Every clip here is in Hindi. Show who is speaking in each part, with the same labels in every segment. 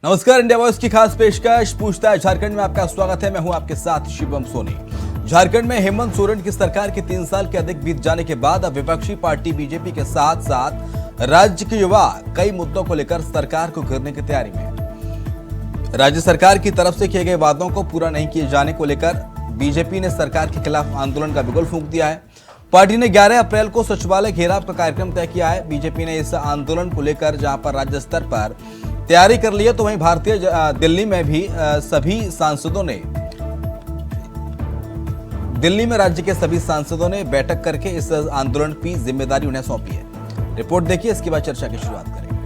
Speaker 1: नमस्कार, इंडिया वॉइस की खास पेशकश पूछता है झारखंड में आपका स्वागत है। मैं हूं आपके साथ शिवम सोनी। झारखंड में हेमंत सोरेन की सरकार के 3 साल के अधिक बीत जाने के बाद अब विपक्षी पार्टी बीजेपी के साथ साथ राज्य के युवा कई मुद्दों को लेकर सरकार को घेरने की तैयारी में। राज्य सरकार की तरफ से किए गए वादों को पूरा नहीं किए जाने को लेकर बीजेपी ने सरकार के खिलाफ आंदोलन का बिगुल फूंक दिया है। पार्टी ने 11 अप्रैल को सचिवालय घेराव का कार्यक्रम तय किया है। बीजेपी ने इस आंदोलन को लेकर जहां पर राज्य स्तर पर तैयारी कर ली है, तो वहीं दिल्ली में भी सभी सांसदों ने राज्य के सभी सांसदों ने बैठक करके इस आंदोलन की जिम्मेदारी उन्हें सौंपी है। रिपोर्ट देखिए, इसके बाद चर्चा की शुरुआत करेंगे।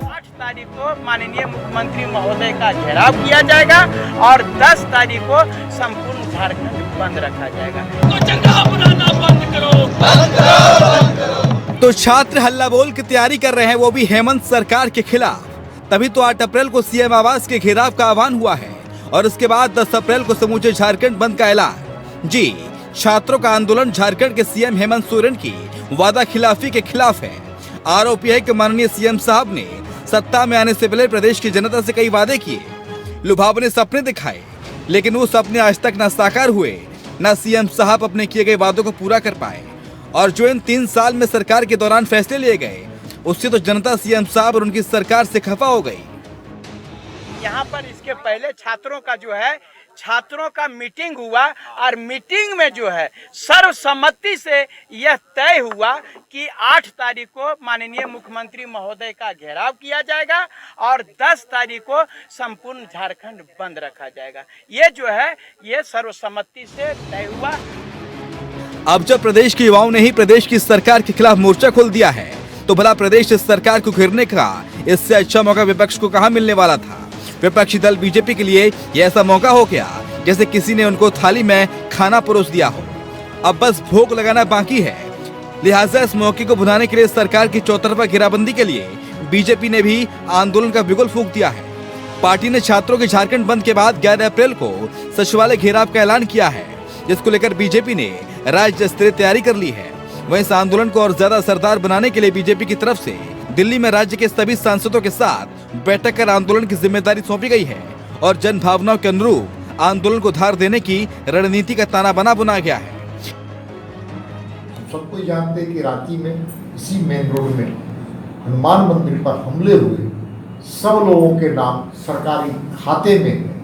Speaker 2: 8 तारीख को माननीय मुख्यमंत्री महोदय का घेराव किया जाएगा और 10 तारीख को संपूर्ण झारखंड बंद रखा जाएगा। तो जंगा बनाना बंद करो, बंद करो।
Speaker 1: तो छात्र हल्ला बोल की तैयारी कर रहे हैं, वो भी हेमंत सरकार के खिलाफ। तभी तो 8 अप्रैल को सीएम आवास के घेराव का आह्वान हुआ है और उसके बाद 10 अप्रैल को समूचे झारखंड बंद का ऐलान। जी, छात्रों का आंदोलन झारखंड के सीएम हेमंत सोरेन की वादा खिलाफी के खिलाफ है। आरोप है कि माननीय सीएम साहब ने सत्ता में आने से पहले प्रदेश की जनता से कई वादे किए, लुभावने सपने दिखाए, लेकिन वो सपने आज तक न साकार हुए, न सीएम साहब अपने किए गए वादों को पूरा कर पाए। और जो इन 3 साल में सरकार के दौरान फैसले लिए गए, उससे तो जनता सीएम साहब और उनकी सरकार से खफा हो गई।
Speaker 2: यहाँ पर इसके पहले छात्रों का मीटिंग हुआ और मीटिंग में जो है सर्वसम्मति से यह तय हुआ कि 8 तारीख को माननीय मुख्यमंत्री महोदय का घेराव किया जाएगा और 10 तारीख को संपूर्ण झारखंड बंद रखा जाएगा। ये जो है ये सर्वसम्मति से तय हुआ।
Speaker 1: अब जब प्रदेश के युवाओं ने ही प्रदेश की सरकार के खिलाफ मोर्चा खोल दिया है, तो भला प्रदेश सरकार को घेरने का इससे अच्छा मौका विपक्ष को कहां मिलने वाला था। विपक्षी दल बीजेपी के लिए यह ऐसा मौका हो गया जैसे किसी ने उनको थाली में खाना परोस दिया हो। अब बस भोग लगाना बाकी है। लिहाजा इस मौके को भुनाने के लिए सरकार की चौतरफा घेराबंदी के लिए बीजेपी ने भी आंदोलन का बिगुल फूंक दिया है। पार्टी ने छात्रों के झारखंड बंद के बाद 11 अप्रैल को सचिवालय घेराव का ऐलान किया है, जिसको लेकर बीजेपी ने राज्य स्तरीय तैयारी कर ली है। वहीं इस आंदोलन को और ज्यादा असरदार बनाने के लिए बीजेपी की तरफ से दिल्ली में राज्य के सभी सांसदों के साथ बैठक कर आंदोलन की जिम्मेदारी सौंपी गई है और जन भावनाओं के अनुरूप आंदोलन को धार देने की रणनीति का ताना बना बुना गया है।
Speaker 3: सबको जानते हैं कि रांची में इसी मेन रोड में हनुमान मंदिर पर हमले हुए सब लोगों के नाम सरकारी खाते में है,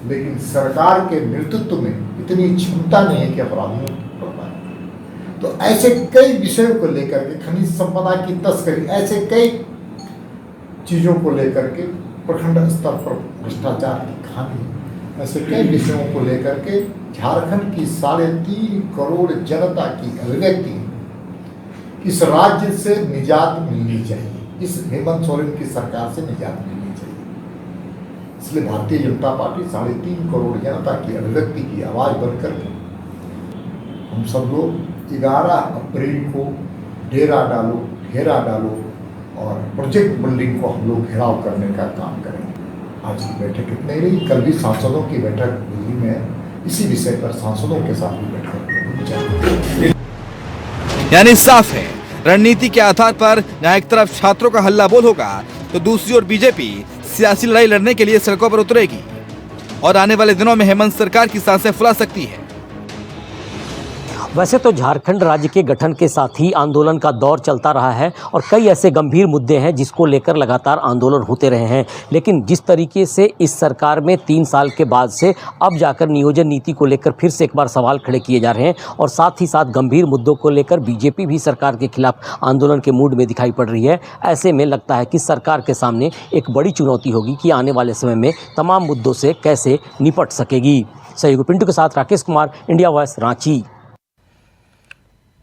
Speaker 3: लेकिन सरकार के नेतृत्व में इतनी क्षमता नहीं है कि अपराधियों को पकड़ पाए। तो ऐसे कई विषयों को लेकर के, खनिज संपदा की तस्करी, ऐसे कई चीज़ों को लेकर के, प्रखंड स्तर पर भ्रष्टाचार की कहानी, ऐसे कई विषयों को लेकर के झारखंड की 3.5 करोड़ जनता की अभिव्यक्ति, इस राज्य से निजात मिलनी चाहिए, इस हेमंत सोरेन की सरकार से निजात मिलनी चाहिए। इसलिए भारतीय जनता पार्टी 3.5 करोड़ जनता की अभिव्यक्ति की आवाज़ बनकर के हम सब लोग 11 अप्रैल को डेरा डालो, घेरा डालो और प्रोजेक्ट बिल्डिंग को हम लोग घेराव करने का काम करेंगे। आज की बैठक इतनी ही रही, कल भी सांसदों की बैठक दिल्ली में है, इसी विषय पर सांसदों के साथ भी बैठक।
Speaker 1: यानी साफ है, रणनीति के आधार पर जहां एक तरफ छात्रों का हल्ला बोल होगा, तो दूसरी ओर बीजेपी सियासी लड़ाई लड़ने के लिए सड़कों पर उतरेगी और आने वाले दिनों में हेमंत सरकार की सांसें फुला सकती है।
Speaker 4: वैसे तो झारखंड राज्य के गठन के साथ ही आंदोलन का दौर चलता रहा है और कई ऐसे गंभीर मुद्दे हैं जिसको लेकर लगातार आंदोलन होते रहे हैं, लेकिन जिस तरीके से इस सरकार में 3 साल के बाद से अब जाकर नियोजन नीति को लेकर फिर से एक बार सवाल खड़े किए जा रहे हैं और साथ ही साथ गंभीर मुद्दों को लेकर बीजेपी भी सरकार के खिलाफ आंदोलन के मूड में दिखाई पड़ रही है। ऐसे में लगता है कि सरकार के सामने एक बड़ी चुनौती होगी कि आने वाले समय में तमाम मुद्दों से कैसे निपट सकेगी। सहयोगी पिंटू के साथ राकेश कुमार, इंडिया वॉइस, रांची।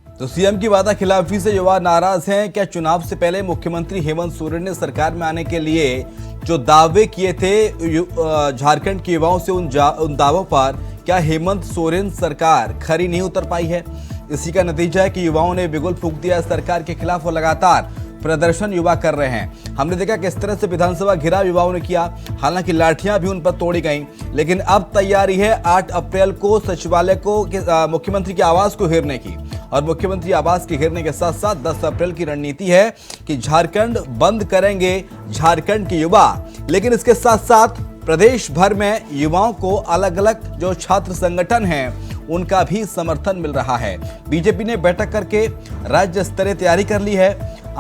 Speaker 1: तो सीएम की वादा खिलाफी से युवा नाराज हैं। क्या चुनाव से पहले मुख्यमंत्री हेमंत सोरेन ने सरकार में आने के लिए जो दावे किए थे झारखंड के युवाओं से, उन दावों पर क्या हेमंत सोरेन सरकार खरी नहीं उतर पाई है? इसी का नतीजा है कि युवाओं ने बिगुल फूंक दिया सरकार के खिलाफ और लगातार प्रदर्शन युवा कर रहे हैं। हमने देखा किस तरह से विधानसभा घेराव युवाओं ने किया, हालांकि लाठियां भी उन पर तोड़ी गईं, लेकिन अब तैयारी है 8 अप्रैल को सचिवालय को मुख्यमंत्री के आवास को घेरने की और मुख्यमंत्री आवास के घेरने के साथ साथ 10 अप्रैल की रणनीति है कि झारखंड बंद करेंगे झारखंड के युवा। लेकिन इसके साथ साथ प्रदेश भर में युवाओं को अलग अलग जो छात्र संगठन हैं उनका भी समर्थन मिल रहा है। बीजेपी ने बैठक करके राज्य स्तरीय तैयारी कर ली है।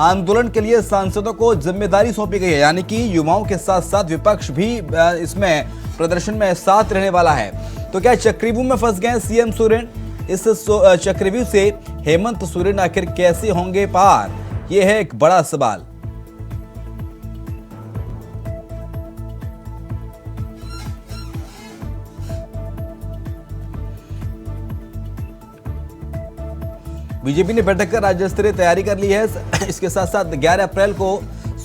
Speaker 1: आंदोलन के लिए सांसदों को जिम्मेदारी सौंपी गई है, यानी कि युवाओं के साथ साथ विपक्ष भी इसमें प्रदर्शन में साथ रहने वाला है। तो क्या चक्रव्यूह में फंस गए सीएम सोरेन? इस चक्रव्यूह से हेमंत सोरेन आखिर कैसे होंगे पार, यह है एक बड़ा सवाल। बीजेपी ने बैठक कर राज्य स्तरीय तैयारी कर ली है। इसके साथ साथ 11 अप्रैल को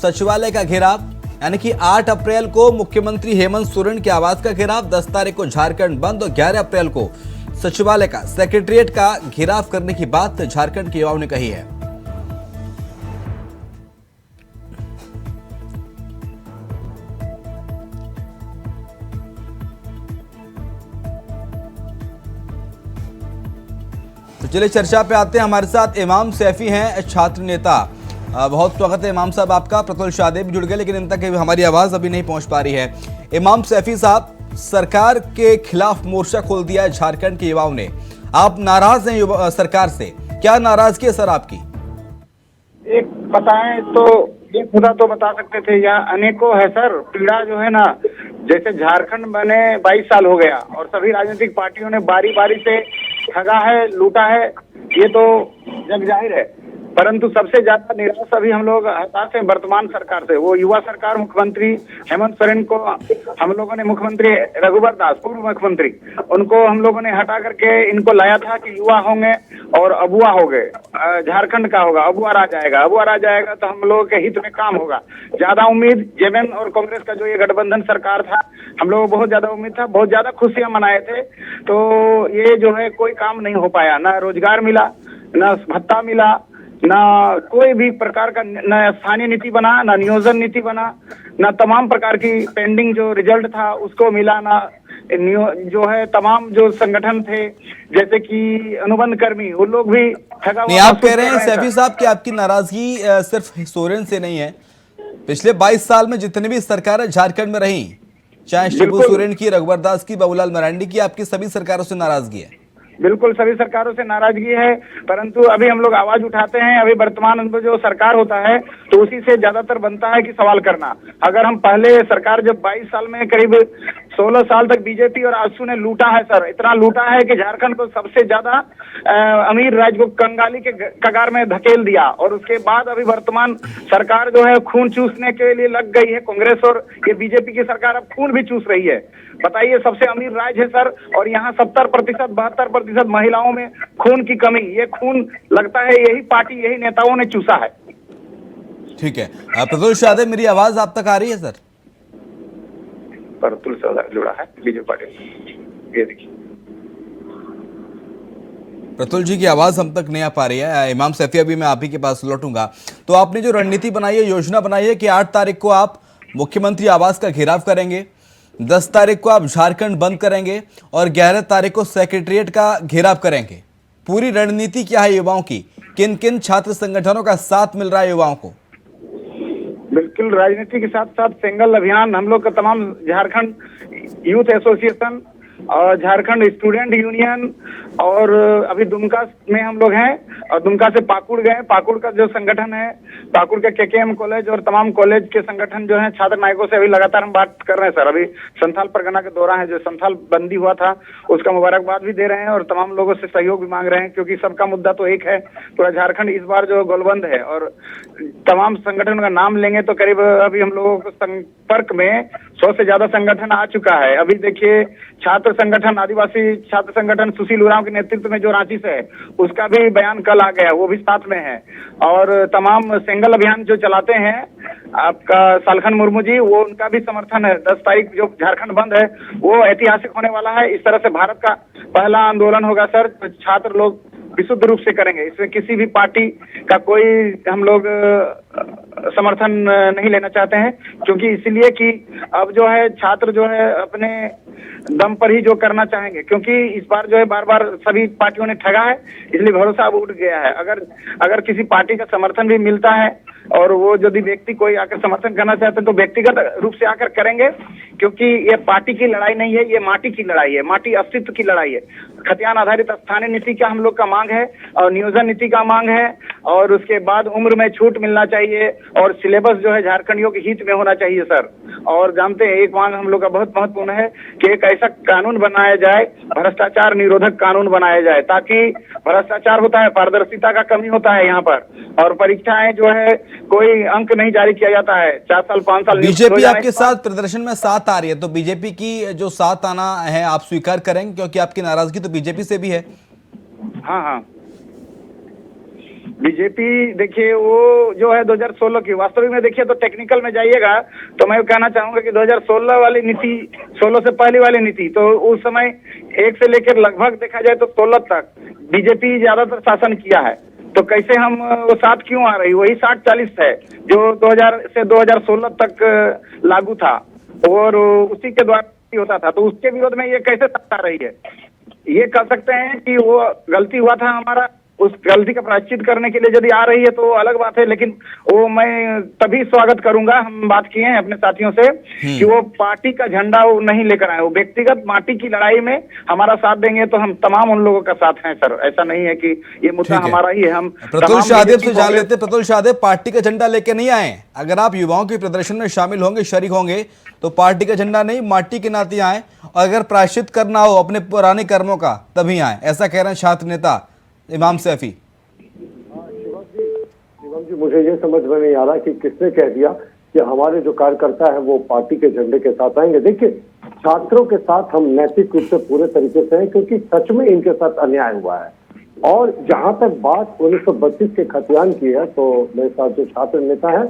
Speaker 1: सचिवालय का घेराव, यानी कि 8 अप्रैल को मुख्यमंत्री हेमंत सोरेन के आवास का घेराव, 10 तारीख को झारखंड बंद और 11 अप्रैल को सचिवालय का सेक्रेटरिएट का घेराव करने की बात झारखंड के युवाओं ने कही है। तो चलिए चर्चा पे आते हैं। हमारे साथ इमाम सैफी हैं, छात्र नेता। बहुत स्वागत है इमाम साहब आपका। प्रतुल शाहदेव भी जुड़ गए, लेकिन इन तक हमारी आवाज अभी नहीं पहुंच पा रही है। इमाम सैफी साहब, सरकार के खिलाफ मोर्चा खोल दिया है झारखंड के युवाओं ने। आप नाराज हैं सरकार से, क्या नाराजगी है सर आपकी?
Speaker 5: एक बताएं तो ये खुदा तो बता सकते थे, या अनेकों है सर। पीड़ा जो है ना, जैसे झारखंड बने 22 साल हो गया और सभी राजनीतिक पार्टियों ने बारी बारी से ठगा है, लूटा है, ये तो जग जाहिर है। परंतु सबसे ज्यादा निराश अभी हम लोग हताश हैं वर्तमान सरकार से। वो युवा सरकार, मुख्यमंत्री हेमंत सोरेन को हम लोगों ने, मुख्यमंत्री रघुवर दास पूर्व मुख्यमंत्री, उनको हम लोगों ने हटा करके इनको लाया था कि युवा होंगे और अबुआ हो गए, झारखंड का होगा, अबुआ आ जाएगा। अबुआ आ जाएगा तो हम लोगों के हित में काम होगा। ज्यादा उम्मीद जेएमएम और कांग्रेस का जो ये गठबंधन सरकार था, हम लोगों को बहुत ज्यादा उम्मीद था, बहुत ज्यादा खुशियां मनाए थे। तो ये जो है कोई काम नहीं हो पाया, ना रोजगार मिला, ना भत्ता मिला, ना कोई भी प्रकार का, न स्थानीय नीति बना, ना नियोजन नीति बना, ना तमाम प्रकार की पेंडिंग जो रिजल्ट था उसको मिला, ना जो है तमाम जो संगठन थे जैसे कि अनुबंध कर्मी, वो लोग भी ठगा।
Speaker 1: नहीं, आप कह रहे हैं सैफी साहब कि आपकी नाराजगी सिर्फ सोरेन से नहीं है। पिछले 22 साल में जितने भी सरकारें झारखंड में रही, चाहे शिबू सोरेन की, रघुवर दास की, बाबूलाल मरांडी की, आपकी सभी सरकारों से नाराजगी है?
Speaker 5: बिल्कुल सभी सरकारों से नाराजगी है, परंतु अभी हम लोग आवाज उठाते हैं। अभी वर्तमान में जो सरकार होता है तो उसी से ज्यादातर बनता है कि सवाल करना। अगर हम पहले सरकार जब 22 साल में करीब 16 साल तक बीजेपी और आजसू ने लूटा है सर, इतना लूटा है कि झारखंड को सबसे ज्यादा अमीर राज्य को कंगाली के कगार में धकेल दिया। और उसके बाद अभी वर्तमान सरकार जो है खून चूसने के लिए लग गई है। कांग्रेस और ये बीजेपी की सरकार अब खून भी चूस रही है। बताइए, सबसे अमीर राज्य है सर, और यहाँ 70%, 72% महिलाओं में खून की कमी। ये खून लगता है यही पार्टी, यही नेताओं ने चूसा है।
Speaker 1: ठीक है, प्रतुल शाहदेव, मेरी आवाज आप तक आ रही है सर?
Speaker 5: प्रतुल शाहदेव जुड़ा है बीजेपी पार्टी, ये देखिए।
Speaker 1: प्रतुल जी की आवाज हम तक नहीं आ पा रही है। इमाम सैफी, अभी मैं आप ही के पास लौटूंगा। तो आपने जो रणनीति बनाई है, योजना बनाई है कि 8 तारीख को आप मुख्यमंत्री आवास का घेराव करेंगे, 10 तारीख को आप झारखंड बंद करेंगे और 11 तारीख को सेक्रेटरिएट का घेराव करेंगे। पूरी रणनीति क्या है युवाओं की? किन किन छात्र संगठनों का साथ मिल रहा है युवाओं को?
Speaker 5: बिल्कुल, राजनीति के साथ साथ सेंगल अभियान, हम लोग का तमाम झारखंड यूथ एसोसिएशन और झारखंड स्टूडेंट यूनियन, और अभी दुमका में हम लोग हैं, और दुमका से पाकुड़ गए। पाकुड़ का जो संगठन है, पाकुड़ के केकेएम कॉलेज और तमाम कॉलेज के संगठन जो है, छात्र नायकों से अभी लगातार हम बात कर रहे हैं सर। अभी संथाल परगना के दौरा है, जो संथाल बंदी हुआ था उसका मुबारकबाद भी दे रहे हैं और तमाम लोगों से सहयोग भी मांग रहे हैं, क्योंकि सबका मुद्दा तो एक है। पूरा झारखंड इस बार जो गोलबंद है, और तमाम संगठनों का नाम लेंगे तो करीब अभी हम लोगों को संपर्क में 100 से ज्यादा संगठन आ चुका है। अभी देखिए, छात्र संगठन, आदिवासी छात्र संगठन सुशील उरांव के नेतृत्व में जो रांची से है, उसका भी बयान कल आ गया, वो भी साथ में है। और तमाम सेंगल अभियान जो चलाते हैं आपका सालखन मुर्मू जी, वो उनका भी समर्थन है। 10 तारीख जो झारखंड बंद है वो ऐतिहासिक होने वाला है। इस तरह से भारत का पहला आंदोलन होगा सर, तो छात्र लोग विशुद्ध रूप से करेंगे। इसमें किसी भी पार्टी का कोई हम लोग समर्थन नहीं लेना चाहते हैं, क्योंकि इसलिए कि अब जो है छात्र जो है अपने दम पर ही जो करना चाहेंगे, क्योंकि इस बार जो है बार बार सभी पार्टियों ने ठगा है, इसलिए भरोसा अब उठ गया है। अगर किसी पार्टी का समर्थन भी मिलता है और वो यदि व्यक्ति कोई आकर समर्थन करना चाहते हैं तो व्यक्तिगत रूप से आकर करेंगे, क्योंकि ये पार्टी की लड़ाई नहीं है, ये माटी की लड़ाई है, माटी अस्तित्व की लड़ाई है। खतियान आधारित स्थानीय नीति का हम लोग का मांग है और नियोजन नीति का मांग है, और उसके बाद उम्र में छूट मिलना चाहिए और सिलेबस जो है झारखंडियों के हित में होना चाहिए सर। और जानते हैं एक मांग हम लोग का बहुत महत्वपूर्ण है कि एक ऐसा कानून बनाया जाए, भ्रष्टाचार निरोधक कानून बनाया जाए, ताकि भ्रष्टाचार होता है, पारदर्शिता का कमी होता है यहाँ पर, और परीक्षाएं जो है कोई अंक नहीं जारी किया जाता है, 4 साल 5 साल।
Speaker 1: बीजेपी आपके साथ प्रदर्शन में साथ आ रही है, तो बीजेपी की जो साथ आना है आप स्वीकार करेंगे, क्योंकि आपकी नाराजगी तो बीजेपी से भी है।
Speaker 5: हाँ, बीजेपी देखिए वो जो है 2016 की, वास्तविक में देखिए तो टेक्निकल में जाइएगा तो मैं कहना चाहूंगा कि 2016 वाली नीति, 16 से पहले वाली नीति, तो उस समय 1 से लेकर लगभग देखा जाए तो 16 तक बीजेपी ज्यादातर शासन किया है, तो कैसे हम वो 60 क्यों आ रही, वही 60-40 है जो 2000 से 2016 तक लागू था और उसी के द्वारा होता था, तो उसके विरोध में ये कैसे आ रही है। ये कह सकते हैं कि वो गलती हुआ था हमारा, उस गलती का प्रायश्चित करने के लिए यदि आ रही है तो अलग बात है, लेकिन वो मैं तभी स्वागत करूंगा। हम बात किए हैं अपने साथियों से कि वो पार्टी का झंडा वो नहीं लेकर आए, वो व्यक्तिगत माटी की लड़ाई में हमारा साथ देंगे तो हम तमाम उन लोगों का साथ हैं सर। ऐसा नहीं है कि ये मुद्दा हमारा ही है। हम
Speaker 1: प्रतुल शाहदेव से जान लेते। प्रतुल शाहदेव, पार्टी का झंडा लेके नहीं आए, अगर आप युवाओं के प्रदर्शन में शामिल होंगे, शरीक होंगे, तो पार्टी का झंडा नहीं, माटी के नाते आए, और अगर प्रायश्चित करना हो अपने पुराने कर्मों का तभी आए, ऐसा कह रहे हैं छात्र नेता इमाम सैफी।
Speaker 6: शिवम जी, मुझे ये समझ में नहीं आ रहा कि किसने कह दिया कि हमारे जो कार्यकर्ता है वो पार्टी के झंडे के साथ आएंगे। देखिए, छात्रों के साथ हम नैतिक रूप से पूरे तरीके से हैं, क्योंकि सच में इनके साथ अन्याय हुआ है। और जहां तक बात 1932 के खतियान की है, तो मेरे साथ जो छात्र नेता है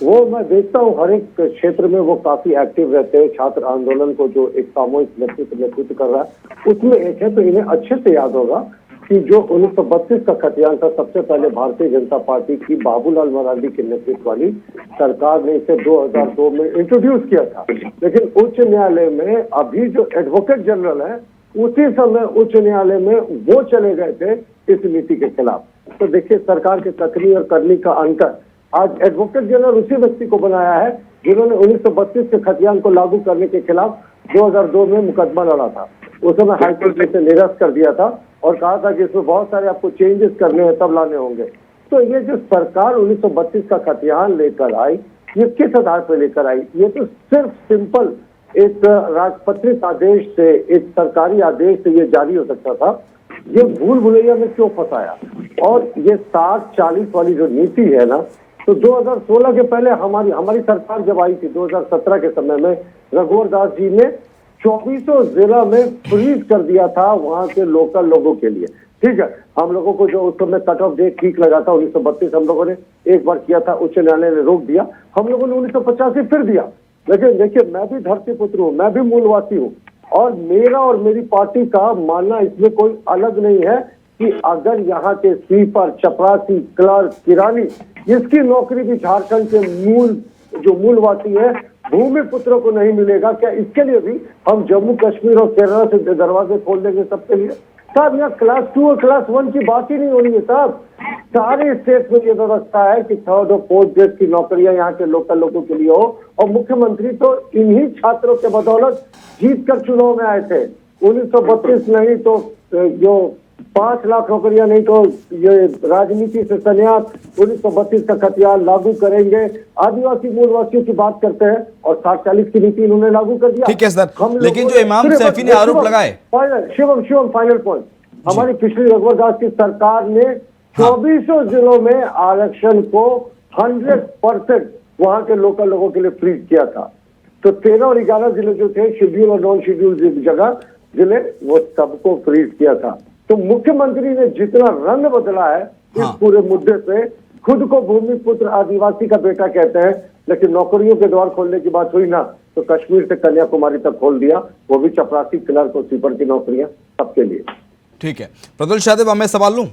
Speaker 6: वो मैं देखता हूँ हर एक क्षेत्र में वो काफी एक्टिव रहते हैं। छात्र आंदोलन को जो एक सामूहिक नेतृत्व कर रहा है उसमें एक है, तो इन्हें अच्छे से याद होगा कि जो 1932 का खतियान था, सबसे पहले भारतीय जनता पार्टी की बाबूलाल मरांडी के नेतृत्व वाली सरकार ने इसे 2002 में इंट्रोड्यूस किया था, लेकिन उच्च न्यायालय में अभी जो एडवोकेट जनरल है उसी समय उच्च न्यायालय में वो चले गए थे इस नीति के खिलाफ। तो देखिए, सरकार के कथनी और करनी का अंतर। आज एडवोकेट जनरल उसी व्यक्ति को बनाया है जिन्होंने 1932 के खतियान को लागू करने के खिलाफ 2002 में मुकदमा लड़ा था। उस समय हाईकोर्ट ने इसे निरस्त कर दिया था और कहा था कि इसमें बहुत सारे आपको चेंजेस करने हैं, तब लाने होंगे। तो ये जो सरकार 1932 का खतियान लेकर आई, ये किस आधार पर लेकर आई? ये तो सिर्फ सिंपल एक राजपत्रित आदेश से, एक सरकारी आदेश से ये जारी हो सकता था। ये भूल भुलैया में क्यों फंसाया? और ये 60-40 वाली जो नीति है ना, तो 2016 के पहले हमारी सरकार जब आई थी 2017 के समय में, रघुवर दास जी ने 24 जिला में फ्रीज कर दिया था वहां के लोकल लोगों के लिए। ठीक है, हम लोगों को जो उस समय कट ऑफ डेट ठीक लगा था 1932, हम लोगों ने एक बार किया था, उच्च न्यायालय ने रोक दिया, हम लोगों ने 1985 फिर दिया। लेकिन देखिए, मैं भी धरती पुत्र हूँ, मैं भी मूलवासी हूँ, और मेरा और मेरी पार्टी का मानना इसमें कोई अलग नहीं है कि अगर यहाँ के स्वीपर, चपरासी, क्लर्क, किरानी, इसकी नौकरी भी झारखंड के मूलवासी है, भूमि पुत्रों को नहीं मिलेगा क्या? इसके लिए भी हम जम्मू कश्मीर और केरला से दरवाजे खोल देंगे सबके लिए? साहब, यहाँ क्लास 2 और क्लास 1 की बात ही नहीं होनी है साहब। सारे स्टेट में ये व्यवस्था है कि 3rd और 4th ग्रेड की नौकरियां यहाँ के लोकल लोगों के लिए हो, और मुख्यमंत्री तो इन्हीं छात्रों के बदौलत जीत कर चुनाव में आए थे। 1932 नहीं तो जो 5 लाख नौकरियां, नहीं तो ये राजनीति से संन्यास, 1932 का खतियान लागू करेंगे। आदिवासी मूलवासियों की बात करते हैं और 60-40 की नीति इन्होंने लागू कर दिया।
Speaker 1: ठीक है सर, लेकिन जो इमाम सैफी ने आरोप लगाए,
Speaker 6: शिवम फाइनल पॉइंट, हमारी पिछली रघुवर दास की सरकार ने 24 जिलों में आरक्षण को 100% वहां के लोकल लोगों के लिए फ्रीज किया था। तो 13 और 11 जिले जो थे, शेड्यूल और नॉन शेड्यूल जगह जिले, वो सबको फ्रीज किया था। तो मुख्यमंत्री ने जितना रंग बदला है इस पूरे मुद्दे पे, खुद को भूमि पुत्र आदिवासी का बेटा कहते हैं, लेकिन नौकरियों के द्वार खोलने की बात हुई ना, तो कश्मीर से कन्याकुमारी तक खोल दिया, वो भी चपरासी, क्लर्क और स्वीपर की नौकरियां सबके लिए।
Speaker 1: ठीक है, प्रतुल शाहदेव, मैं सवाल लूं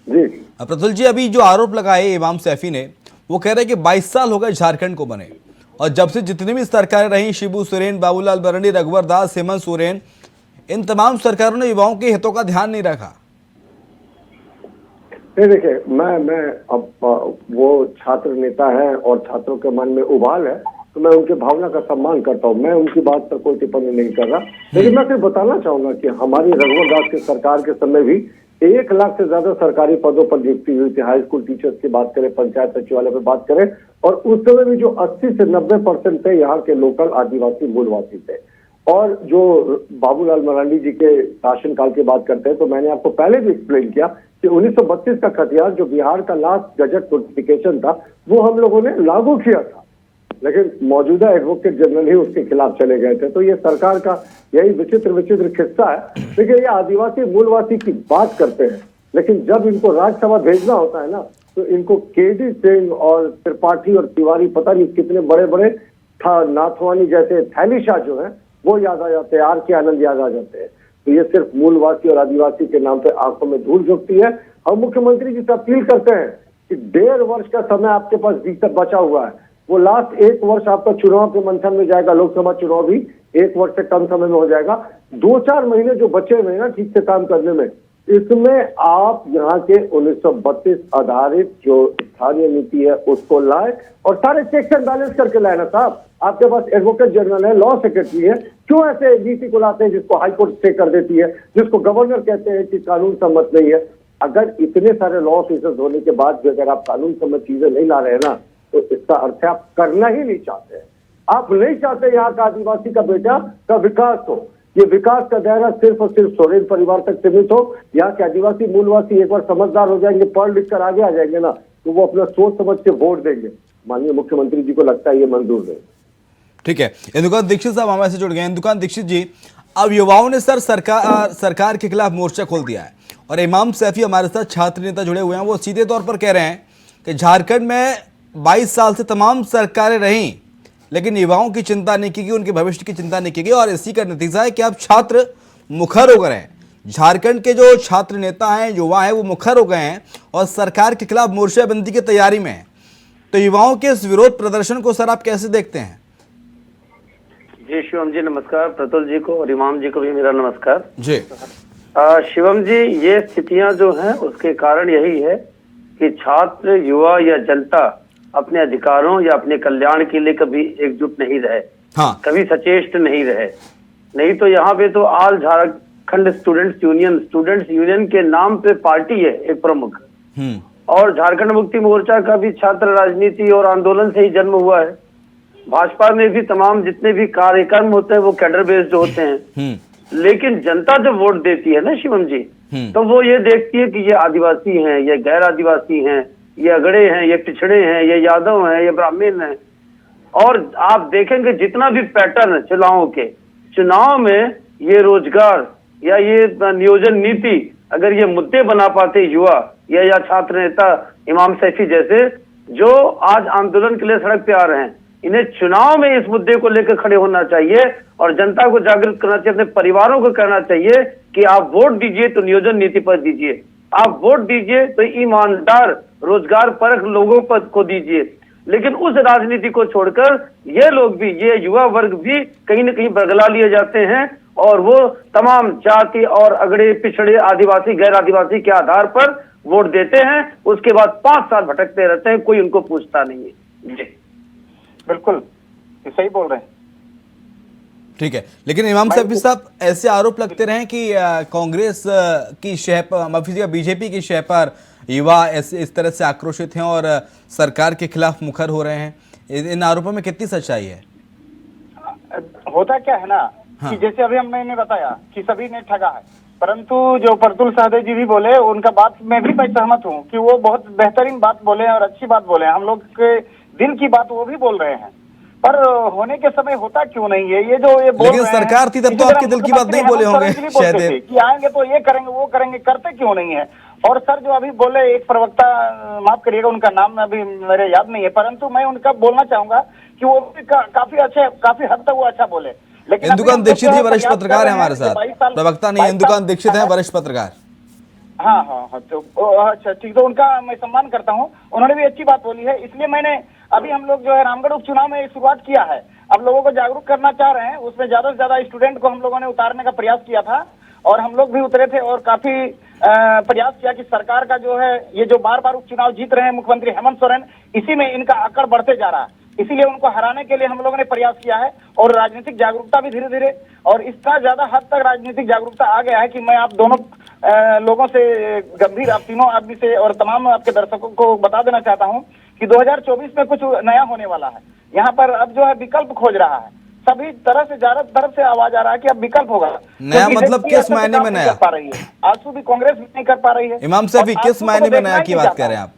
Speaker 6: जी?
Speaker 1: प्रतुल जी, अभी जो आरोप लगाए इमाम सैफी ने, वो कह रहे हैं कि 22 साल हो गए झारखंड को बने, और जब से जितनी भी सरकारें रही, शिबू सोरेन, बाबूलाल मरांडी, रघुवर दास, हेमंत सोरेन, इन तमाम सरकारों ने युवाओं के हितों का ध्यान नहीं रखा।
Speaker 6: नहीं देखिए, मैं अब वो छात्र नेता है और छात्रों के मन में उबाल है, तो मैं उनकी भावना का सम्मान करता हूँ, मैं उनकी बात पर कोई टिप्पणी नहीं कर रहा। लेकिन मैं सिर्फ बताना चाहूंगा कि हमारी रघुवर दास की सरकार के समय भी 1 लाख से ज्यादा सरकारी पदों पर नियुक्ति हुई थी। हाई स्कूल टीचर्स की बात करें, पंचायत सचिवालय पर बात करें, और उस समय भी जो 80 से 90% थे यहाँ के लोकल आदिवासी मूलवासी थे। और जो बाबूलाल मरांडी जी के शासनकाल की बात करते हैं, तो मैंने आपको पहले भी एक्सप्लेन किया कि 1932 का खतियार जो बिहार का लास्ट गजट नोटिफिकेशन था, वो हम लोगों ने लागू किया था, लेकिन मौजूदा एडवोकेट जनरल ही उसके खिलाफ चले गए थे। तो ये सरकार का यही विचित्र किस्सा है। देखिए, ये आदिवासी मूलवासी की बात करते हैं, लेकिन जब इनको राज्यसभा भेजना होता है ना, तो इनको केडी सिंह और त्रिपाठी और तिवारी, पता नहीं कितने बड़े बड़े नाथवानी जैसे थैलीशाह जो है वो याद आ जाते हैं, आर के आनंद याद आ जाते हैं। तो ये सिर्फ मूलवासी और आदिवासी के नाम पे आंखों में धूल झोंकती है। हम मुख्यमंत्री जी से अपील करते हैं कि 1.5 वर्ष का समय आपके पास भीतर बचा हुआ है, वो लास्ट 1 वर्ष आपका चुनाव के मंथन में जाएगा, लोकसभा चुनाव भी 1 वर्ष से कम समय में हो जाएगा। 2-4 महीने जो बचे हुए हैं ना ठीक से काम करने में, इसमें आप यहाँ के 1932 आधारित जो स्थानीय नीति है उसको लाए और सारे चेक्स एंड बैलेंस करके लाए ना साहब। आपके पास एडवोकेट जनरल है, लॉ सेक्रेटरी है, क्यों ऐसे नीति को लाते हैं जिसको हाईकोर्ट स्टे कर देती है, जिसको गवर्नर कहते हैं कि कानून सम्मत नहीं है। अगर इतने सारे लॉ ऑफिसर्स होने के बाद भी अगर आप कानून सम्मत चीजें नहीं ला रहे ना, तो इसका अर्थ है आप करना ही नहीं चाहते हैं। आप नहीं चाहते यहाँ का आदिवासी का बेटा का विकास हो। ये विकास का दायरा सिर्फ और सिर्फ सोरेन परिवार तक सीमित हो। यहाँ के आदिवासी मूलवासी एक बार समझदार हो जाएंगे, पढ़ लिख कर आगे आ जाएंगे ना, तो वो अपना सोच समझ के वोट देंगे। माननीय मुख्यमंत्री जी को लगता है ये मंजूर नहीं।
Speaker 1: ठीक है, इंदुकांत दीक्षित साहब हमारे से जुड़ गए। इंदुकांत दीक्षित जी, अब युवाओं ने सरकार के खिलाफ मोर्चा खोल दिया है, और इमाम सैफी हमारे साथ छात्र नेता जुड़े हुए हैं, वो सीधे तौर पर कह रहे हैं कि झारखंड में 22 साल से तमाम सरकारें रहीं, लेकिन युवाओं की चिंता नहीं की गई, उनके भविष्य की चिंता नहीं की गई, और इसी का नतीजा है कि अब छात्र मुखर हो गए हैं। झारखंड के जो छात्र नेता हैं, युवा हैं, वो मुखर हो गए हैं और सरकार के खिलाफ मोर्चाबंदी की तैयारी में है। तो युवाओं के इस विरोध प्रदर्शन को सर आप कैसे देखते हैं?
Speaker 7: जी शिवम जी नमस्कार, प्रतुल जी को और इमाम जी को भी मेरा नमस्कार
Speaker 1: जी।
Speaker 7: शिवम जी, ये स्थितियां जो हैं उसके कारण यही है कि छात्र, युवा या जनता अपने अधिकारों या अपने कल्याण के लिए कभी एकजुट नहीं रहे,
Speaker 1: हाँ।
Speaker 7: कभी सचेष्ट नहीं रहे। नहीं तो यहाँ पे तो आल झारखंड स्टूडेंट्स यूनियन के नाम पे पार्टी है एक प्रमुख, और झारखंड मुक्ति मोर्चा का भी छात्र राजनीति और आंदोलन से ही जन्म हुआ है। भाजपा में भी तमाम जितने भी कार्यक्रम होते हैं वो कैडर बेस्ड होते हैं, लेकिन जनता जब वोट देती है ना शिवम जी, तो वो ये देखती है कि ये आदिवासी हैं, ये गैर आदिवासी हैं, ये अगड़े हैं, ये पिछड़े हैं, ये यादव हैं, ये ब्राह्मण हैं। और आप देखेंगे जितना भी पैटर्न चुनाव में ये रोजगार या ये नियोजन नीति, अगर ये मुद्दे बना पाते युवा या छात्र नेता इमाम सैफी जैसे, जो आज आंदोलन के लिए सड़क पे आ रहे हैं, इन्हें चुनाव में इस मुद्दे को लेकर खड़े होना चाहिए और जनता को जागृत करना चाहिए, अपने परिवारों को करना चाहिए कि आप वोट दीजिए तो नियोजन नीति पर दीजिए, आप वोट दीजिए तो ईमानदार रोजगार परख लोगों पर को दीजिए। लेकिन उस राजनीति को छोड़कर ये लोग भी, ये युवा वर्ग भी कहीं न कहीं बरगला लिए जाते हैं और वो तमाम जाति और अगड़े पिछड़े आदिवासी गैर आदिवासी के आधार पर वोट देते हैं। उसके बाद 5 साल भटकते रहते हैं, कोई उनको पूछता नहीं है। जी
Speaker 5: बिल्कुल सही बोल रहे हैं।
Speaker 1: ठीक है, लेकिन इमाम सैफी साहब, ऐसे आरोप लगते रहे कि कांग्रेस की शह पर, माफी दीजिएगा, बीजेपी की शह पर युवा ऐसे इस तरह से आक्रोशित हैं और सरकार के खिलाफ मुखर हो रहे हैं। इन आरोपों में कितनी सच्चाई है?
Speaker 5: होता क्या है ना,
Speaker 1: हाँ।
Speaker 5: कि जैसे अभी मैंने बताया कि सभी ने ठगा है, परंतु जो प्रतुल सहदेव जी भी बोले उनका बात में भी मैं सहमत हूँ कि वो बहुत बेहतरीन बात बोले और अच्छी बात बोले। हम लोग के दिल की बात वो भी बोल रहे हैं, पर होने के समय होता क्यों नहीं है? ये जो ये बोल
Speaker 1: लेकिन सरकार थी तब तो आपके दिल की बात नहीं बोले होंगे शायद,
Speaker 5: कि आएंगे तो ये करेंगे वो करेंगे, करते क्यों नहीं है? और सर जो अभी बोले एक प्रवक्ता, माफ करिएगा उनका नाम अभी मेरे याद नहीं है, परंतु मैं उनका बोलना चाहूंगा कि वो भी काफी अच्छे, काफी हद तक वो अच्छा बोले। लेकिन
Speaker 1: इंदुकांत दीक्षित ही वरिष्ठ पत्रकार है हमारे साथ, प्रवक्ता नहीं, इंदुकांत दीक्षित है वरिष्ठ पत्रकार।
Speaker 5: हाँ हाँ हाँ, तो अच्छा ठीक, तो उनका मैं सम्मान करता हूँ, उन्होंने भी अच्छी बात बोली है। इसलिए मैंने अभी हम लोग जो है रामगढ़ उपचुनाव में शुरुआत किया है, अब लोगों को जागरूक करना चाह रहे हैं। उसमें ज्यादा से ज्यादा स्टूडेंट को हम लोगों ने उतारने का प्रयास किया था और हम लोग भी उतरे थे और काफी प्रयास किया कि सरकार का जो है ये जो बार बार उपचुनाव जीत रहे हैं मुख्यमंत्री हेमंत सोरेन, इसी में इनका अकड़ बढ़ते जा रहा है। इसीलिए उनको हराने के लिए हम लोगों ने प्रयास किया है और राजनीतिक जागरूकता भी धीरे धीरे, और इसका ज्यादा हद तक राजनीतिक जागरूकता आ गया है कि मैं आप दोनों लोगों से गंभीर, आप तीनों आदमी से और तमाम आपके दर्शकों को बता देना चाहता हूं कि 2024 में कुछ नया होने वाला है। यहाँ पर अब जो है विकल्प खोज रहा है, सभी तरह से चारों तरफ से आवाज आ रहा है कि अब विकल्प होगा।
Speaker 1: नया मतलब किस मायने में नया?
Speaker 5: पा रही है आजसू भी कांग्रेस भी नहीं कर पा रही है।
Speaker 1: इमाम सैफी, किस मायने में नया की बात कर रहे हैं आप?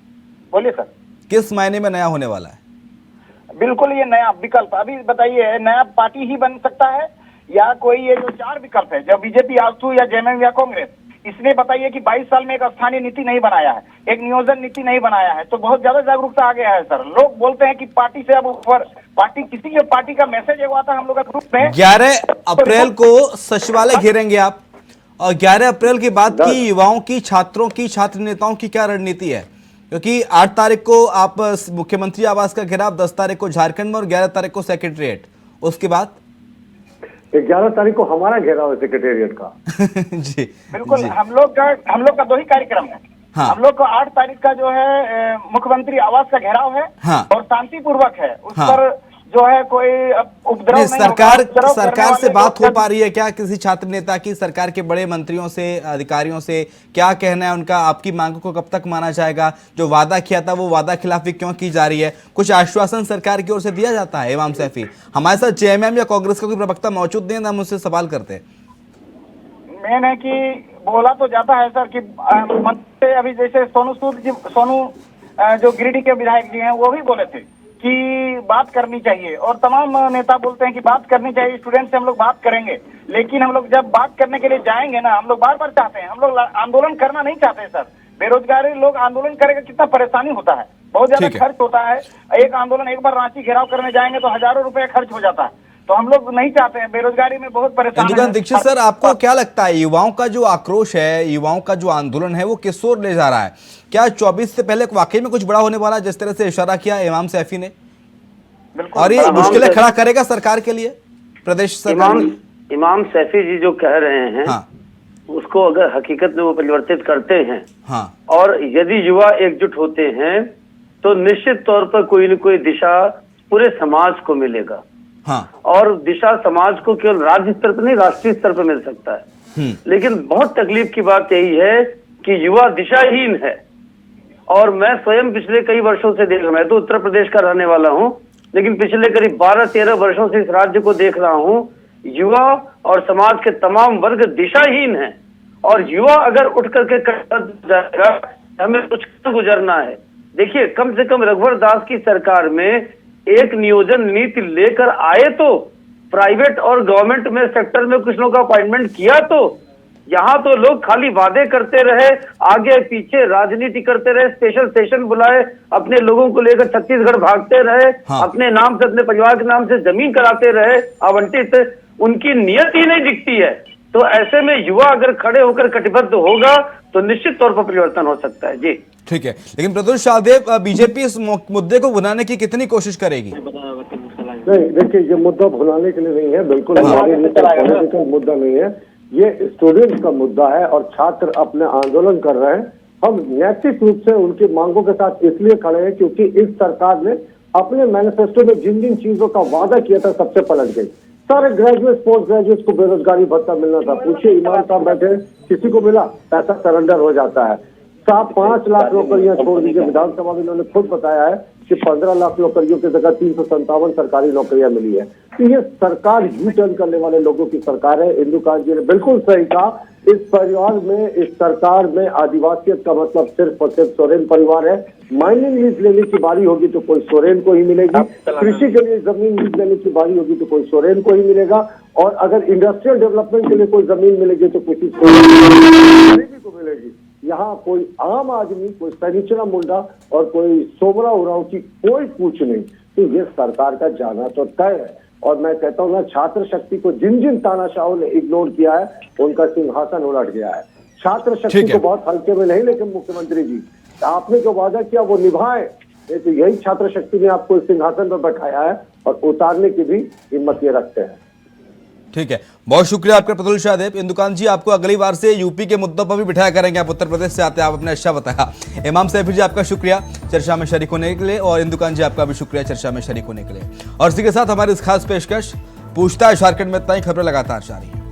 Speaker 5: बोलिए सर,
Speaker 1: किस मायने में नया होने वाला है?
Speaker 5: बिल्कुल ये नया विकल्प, अभी बताइए, नया पार्टी ही बन सकता है या कोई ये जो 4 विकल्प है, जब बीजेपी, आजसू या जेएमएम या कांग्रेस, इसने बताइए कि 22 साल में एक स्थानीय नीति नहीं बनाया है, एक नियोजन नीति नहीं बनाया है, तो बहुत ज्यादा जागरूकता आ गया है सर। लोग बोलते हैं कि पार्टी से अब ऊपर, पार्टी किसी के पार्टी का मैसेज एक आता हम लोग का ग्रुप में
Speaker 1: 11 अप्रैल को सचिवालय घेरेंगे आप, और 11 अप्रैल के बाद की युवाओं की, छात्रों की, छात्र नेताओं की क्या रणनीति है? क्योंकि 8 तारीख को आप मुख्यमंत्री आवास का घेराव, 10 तारीख को झारखंड में और 11 तारीख को सेक्रेटरिएट, उसके बाद
Speaker 6: 11 तारीख को हमारा घेराव है सेक्रेटेरिएट का।
Speaker 1: जी
Speaker 5: बिल्कुल
Speaker 1: जी।
Speaker 5: हम लोग का 2 ही कार्यक्रम है।
Speaker 1: हाँ।
Speaker 5: हम लोग को 8 तारीख का जो है मुख्यमंत्री आवास का घेराव है।
Speaker 1: हाँ।
Speaker 5: और शांतिपूर्वक है, उस
Speaker 1: हाँ।
Speaker 5: पर जो है कोई उपद्रव नहीं होगा।
Speaker 1: सरकार
Speaker 5: उपद्रव करने
Speaker 1: सरकार से
Speaker 5: वाले
Speaker 1: बात
Speaker 5: लोग
Speaker 1: हो पा रही है क्या किसी छात्र नेता की? सरकार के बड़े मंत्रियों से, अधिकारियों से क्या कहना है उनका? आपकी मांगों को कब तक माना जाएगा? जो वादा किया था वो वादा खिलाफी क्यों की जा रही है? कुछ आश्वासन सरकार की ओर से दिया जाता है? इमाम सैफी, हमारे साथ जेएमएम या कांग्रेस का कोई प्रवक्ता मौजूद नहीं है, हम उससे सवाल करते हैं।
Speaker 5: मेन है कि बोला तो जाता है सर कि मंत्री अभी जैसे सोनू सूद जी, जो गिरिडीह के विधायक जी हैं, वो भी बोले थे कि बात करनी चाहिए, और तमाम नेता बोलते हैं कि बात करनी चाहिए, स्टूडेंट से हम लोग बात करेंगे। लेकिन हम लोग जब बात करने के लिए जाएंगे ना, हम लोग बार बार चाहते हैं, हम लोग आंदोलन करना नहीं चाहते सर। बेरोजगारी लोग आंदोलन करेगा, कितना परेशानी होता है, बहुत ज्यादा खर्च होता है। एक आंदोलन, एक बार रांची घेराव करने जाएंगे तो हजारों रुपए खर्च हो जाता है, तो हम लोग नहीं चाहते हैं। बेरोजगारी में बहुत परेशानी है।
Speaker 1: दीक्षित सर, आपको क्या लगता है युवाओं का जो आक्रोश है, युवाओं का जो आंदोलन है, वो किस ओर ले जा रहा है? क्या 24 से पहले वाकई में कुछ बड़ा होने वाला है, जिस तरह से इशारा किया इमाम सैफी ने? और ये मुश्किलें खड़ा करेगा सरकार के लिए, प्रदेश सरकार के लिए?
Speaker 7: इमाम सैफी जी जो कह रहे हैं,
Speaker 1: हाँ।
Speaker 7: उसको अगर हकीकत में वो परिवर्तित करते हैं,
Speaker 1: हाँ।
Speaker 7: और यदि युवा एकजुट होते हैं तो निश्चित तौर पर कोई न कोई दिशा पूरे समाज को मिलेगा।
Speaker 1: हाँ।
Speaker 7: और दिशा समाज को केवल राज्य स्तर पर नहीं, राष्ट्रीय स्तर पर मिल सकता है। लेकिन बहुत तकलीफ की बात यही है कि युवा दिशाहीन है। और मैं स्वयं पिछले कई वर्षों से देख रहा हूं, मैं तो उत्तर प्रदेश का रहने वाला हूं, लेकिन पिछले करीब 12-13 वर्षों से इस राज्य को देख रहा हूं, युवा और समाज के तमाम वर्ग दिशाहीन हैं। और युवा अगर उठ करके कर जाएगा, हमें कुछ गुजरना है। देखिए, कम से कम रघुवर दास की सरकार में एक नियोजन नीति लेकर आए, तो प्राइवेट और गवर्नमेंट में सेक्टर में कुछ लोगों का अपॉइंटमेंट किया, तो यहाँ तो लोग खाली वादे करते रहे, आगे पीछे राजनीति करते रहे, स्पेशल सेशन बुलाए, अपने लोगों को लेकर छत्तीसगढ़ भागते रहे। हाँ। अपने नाम से, अपने परिवार के नाम से जमीन कराते रहे आवंटित, उनकी नियत ही नहीं दिखती है। तो ऐसे में युवा अगर खड़े होकर कटिबद्ध होगा तो निश्चित तौर पर परिवर्तन हो सकता है। जी
Speaker 1: ठीक है, लेकिन प्रद्युम्न शाहदेव, बीजेपी इस मुद्दे को भुनाने की कितनी कोशिश करेगी?
Speaker 6: नहीं, देखिए, ये मुद्दा भुलाने के लिए नहीं है, बिल्कुल हमारे लिए पॉलिटिकल मुद्दा नहीं है, ये स्टूडेंट्स का मुद्दा है और छात्र अपने आंदोलन कर रहे हैं। हम नैतिक रूप से उनकी मांगों के साथ इसलिए खड़े हैं क्योंकि इस सरकार ने अपने मैनिफेस्टो में जिन जिन चीजों का वादा किया था सबसे पलट गई। सारे ग्रेजुएट, पोस्ट ग्रेजुएट को बेरोजगारी भत्ता मिलना था, पूछिए इमाम साहब बैठे, किसी को मिला? पैसा सरेंडर हो जाता है। 5 लाख नौकरियां छोड़ दीजिए, विधानसभा में इन्होंने खुद बताया है कि 15 लाख नौकरियों की जगह 357 सरकारी नौकरियां मिली है। तो ये सरकार यू टर्न करने वाले लोगों की सरकार है। इंदुकांत जी ने बिल्कुल सही कहा, इस परिवार में, इस सरकार में आदिवासियत का मतलब सिर्फ और सिर्फ सोरेन परिवार है। माइनिंग लीज लेने की बारी होगी तो कोई सोरेन को ही मिलेगी, कृषि के लिए जमीन लीज लेने की बारी होगी तो कोई सोरेन को ही मिलेगा, और अगर इंडस्ट्रियल डेवलपमेंट के लिए कोई जमीन मिलेगी तो किसी को मिलेगी। यहाँ कोई आम आदमी, कोई सनीचरा मुंडा और कोई सोबरा उराव की कोई पूछ नहीं। तो ये सरकार का जाना तो तय है। और मैं कहता हूँ ना, छात्र शक्ति को जिन जिन तानाशाहों ने इग्नोर किया है, उनका सिंहासन उलट गया है। छात्र
Speaker 1: ठीक
Speaker 6: शक्ति
Speaker 1: है।
Speaker 6: को बहुत हल्के में नहीं, लेकिन मुख्यमंत्री जी आपने जो वादा किया वो निभाए। तो यही छात्र शक्ति ने आपको इस सिंहासन पर बैठाया है और उतारने की भी हिम्मत ये रखते हैं।
Speaker 1: ठीक है, बहुत शुक्रिया आपका प्रतुल शाहदेव। इंदुकान जी, आपको अगली बार से यूपी के मुद्दों पर भी बिठाया करेंगे, आप उत्तर प्रदेश से आते हैं, आप अपने अच्छा बताया। इमाम सैफी जी, आपका शुक्रिया चर्चा में शरीक होने के लिए, और इंदुकान जी, आपका भी शुक्रिया चर्चा में शरीक होने के लिए। और इसी के साथ हमारी इस खास पेशकश पूछताछ झारखंड में इतना ही। खबरें लगातार जारी है।